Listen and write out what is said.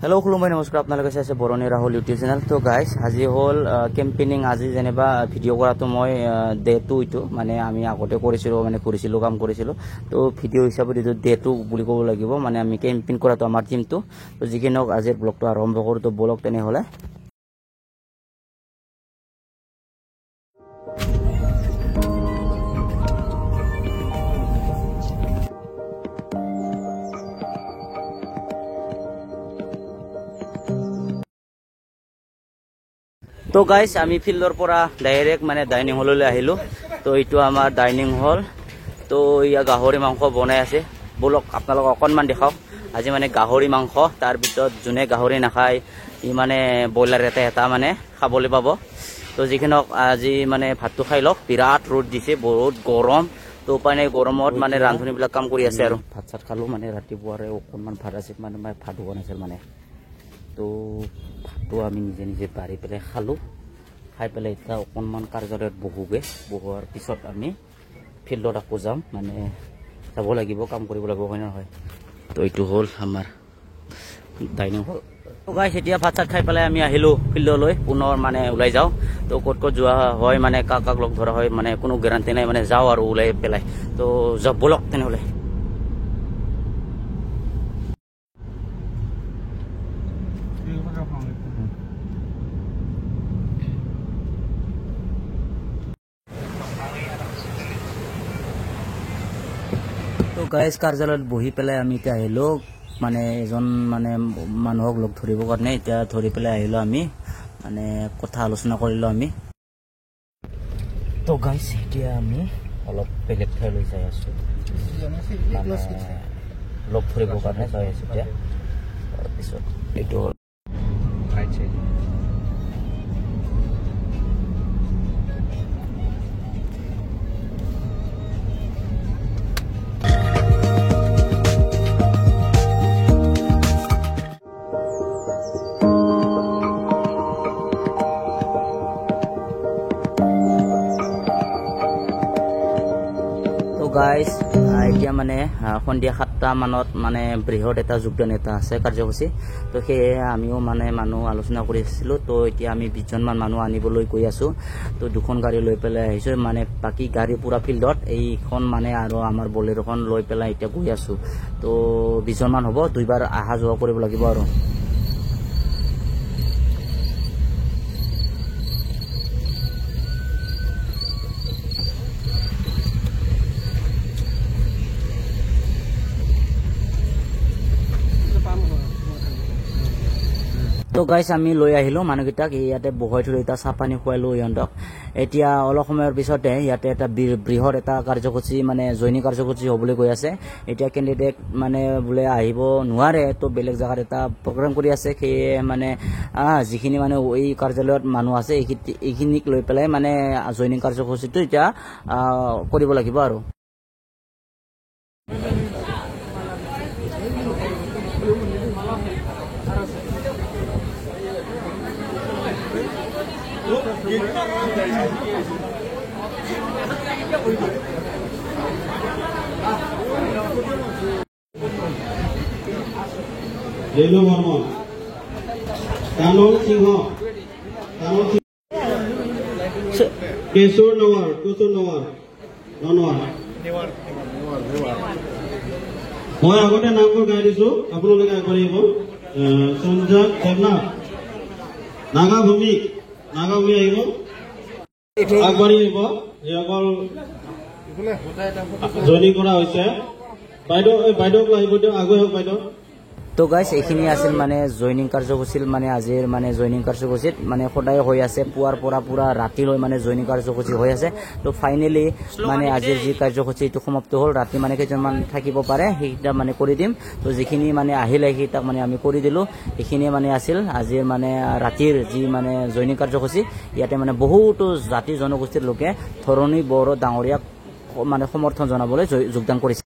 Hello खुलुमबाय नमस्कार আপোনালোকে চাইছে বৰণী ৰাহুল ইউটিউব চেনেল। তো গাইজ আজি হল কেম্পেইনিং। আজি যেনিবা ভিডিঅ' কৰাটো মই ডে 2 ইটো মানে আমি আগতে কৰিছিলোঁ মানে কৰিছিলোঁ কাম কৰিছিলোঁ। তো ভিডিঅ' হিচাপত এইটো ডে 2 বুলি ক'ব লাগিব। মানে আমি কেম্পেইন কৰাটো আমাৰ টিমটো। তো যিকি নহওক আজিৰ ব্লগটো আৰম্ভ কৰোঁ। তো ব্লগ তেনেহ'লে তো গাইজ আমি ফিল্ডৰ পৰা ডাইৰেক্ট মানে ডাইনিং হললৈ আহিলোঁ। তো এইটো আমাৰ ডাইনিং হল। তো ইয়া গাহৰি মাংস বনাই আছে। বলক আপোনালোকক অকণমান দেখাওক। আজি মানে গাহৰি মাংস, তাৰপিছত যোনে গাহৰি নাখায় ই মানে ব্ৰইলাৰ এটা মানে খাবলৈ পাব। তো যিখিনি আজি মানে ভাতটো খাই লওক। বিৰাট ৰ'দ দিছে, বহুত গৰম। তো উপায় নাই, গৰমত মানে ৰান্ধনীবিলাক কাম কৰি আছে আৰু ভাত চাত খালোঁ। মানে ৰাতিপুৱাৰে অকণমান ভাত আছিল মানে ভাত বনাইছিল মানে। তো ভাতটো আমি নিজে নিজে বাঢ়ি পেলাই খালোঁ। খাই পেলাই এতিয়া অকণমান কাৰ্যালয়ত বহোৱাৰ পিছত আমি ফিল্ডত আকৌ যাম। মানে যাব লাগিব, কাম কৰিব লাগিব, হয় নহয়? তো এইটো হ'ল আমাৰ ডাইনিং হল। তো গাইছ এতিয়া ভাত চাত খাই পেলাই আমি আহিলোঁ ফিল্ডলৈ। পুনৰ মানে ওলাই যাওঁ। তো ক'ত ক'ত যোৱা হয় মানে কাক কাক লগ ধৰা হয় মানে কোনো গেৰাণ্টি নাই। মানে যাওঁ আৰু ওলাই পেলাই। তো যাওঁ বলক তেনেহ'লে। তো গাইজ কাৰ্যালয়ত বহি পেলাই আমি এতিয়া আহিলোঁ। মানে এজন মানে মানুহক লগ ধৰিবৰ কাৰণে এতিয়া ধৰি পেলাই আহিলোঁ আমি। মানে কথা আলোচনা কৰিলোঁ আমি। তো গাইজ এতিয়া আমি অলপ বেলেগ ঠাইলৈ যাই আছোঁ। লগ ধৰিবৰ কাৰণে যাই আছোঁ এতিয়া। তাৰপিছত এইটো হ'ল গাইজ এতিয়া মানে সন্ধিয়া 7টা মানত মানে বৃহৎ এটা যোগদান এটা আছে কাৰ্যসূচী। তো সেয়ে আমিও মানে মানুহ আলোচনা কৰি আছিলোঁ। তো এতিয়া আমি 20জনমান মানুহ আনিবলৈ গৈ আছোঁ। তো 2খন গাড়ী লৈ পেলাই আহিছোঁ। মানে বাকী গাড়ী পুৰা ফিল্ডত, এইখন মানে আৰু আমাৰ বলেৰোখন লৈ পেলাই এতিয়া গৈ আছোঁ। তো 20জনমান হ'ব, 2বাৰ অহা যোৱা কৰিব লাগিব আৰু। তো গাইছ আমি লৈ আহিলোঁ মানুহকেইটাক। ইয়াতে বহুৱাই থৈ এতিয়া চাহ পানী খুৱালোঁ ইহঁতক। এতিয়া অলপ সময়ৰ পিছতে ইয়াতে এটা বৃহৎ এটা কাৰ্যসূচী মানে জইনিং কাৰ্যসূচী হ'বলৈ গৈ আছে। এতিয়া কেণ্ডিডেট মানে বোলে আহিব নোৱাৰে, তো বেলেগ জেগাত এটা প্ৰগ্ৰাম কৰি আছে। সেয়ে মানে যিখিনি মানে এই কাৰ্যালয়ত মানুহ আছে এইখিনিক লৈ পেলাই মানে জইনিং কাৰ্যসূচীটো এতিয়া কৰিব লাগিব আৰু। ৰেণু বৰ্মন, কানন সিংহ, কেশৰ নওয়াৰ, মই আগতে নামবোৰ গাই দিছো, আপোনালোকে আগবাঢ়ি আহিব। সঞ্জয় দেৱনাথ, নাগাভূমি আহিব, আগবাঢ়ি আহিব। যিসকল জইনিং কৰা হৈছে বাইদেউক আহিব দিয়ক, আগুৱাই হওক বাইদেউ। তো গাইছ এইখিনি আছিল মানে জইনিং কাৰ্যসূচীৰ মানে আজিৰ মানে জইনিং কাৰ্যসূচীত মানে সদায় হৈ আছে পুৱাৰ পৰা পুৰা ৰাতিলৈ মানে জইনিং কাৰ্যসূচী হৈ আছে। তো ফাইনেলি মানে আজিৰ যি কাৰ্যসূচী এইটো সমাপ্ত হ'ল। ৰাতি মানে কেইজনমান থাকিব পাৰে সেইকেইটা মানে কৰি দিম। তো যিখিনি মানে আহিলে সেইকেইটাক মানে আমি কৰি দিলোঁ। এইখিনিয়ে মানে আছিল আজিৰ মানে ৰাতিৰ যি মানে জইনিং কাৰ্যসূচী। ইয়াতে মানে বহুতো জাতি জনগোষ্ঠীৰ লোকে ধৰণী বড়ো ডাঙৰীয়াক মানে সমৰ্থন জনাবলৈ যোগদান কৰিছে।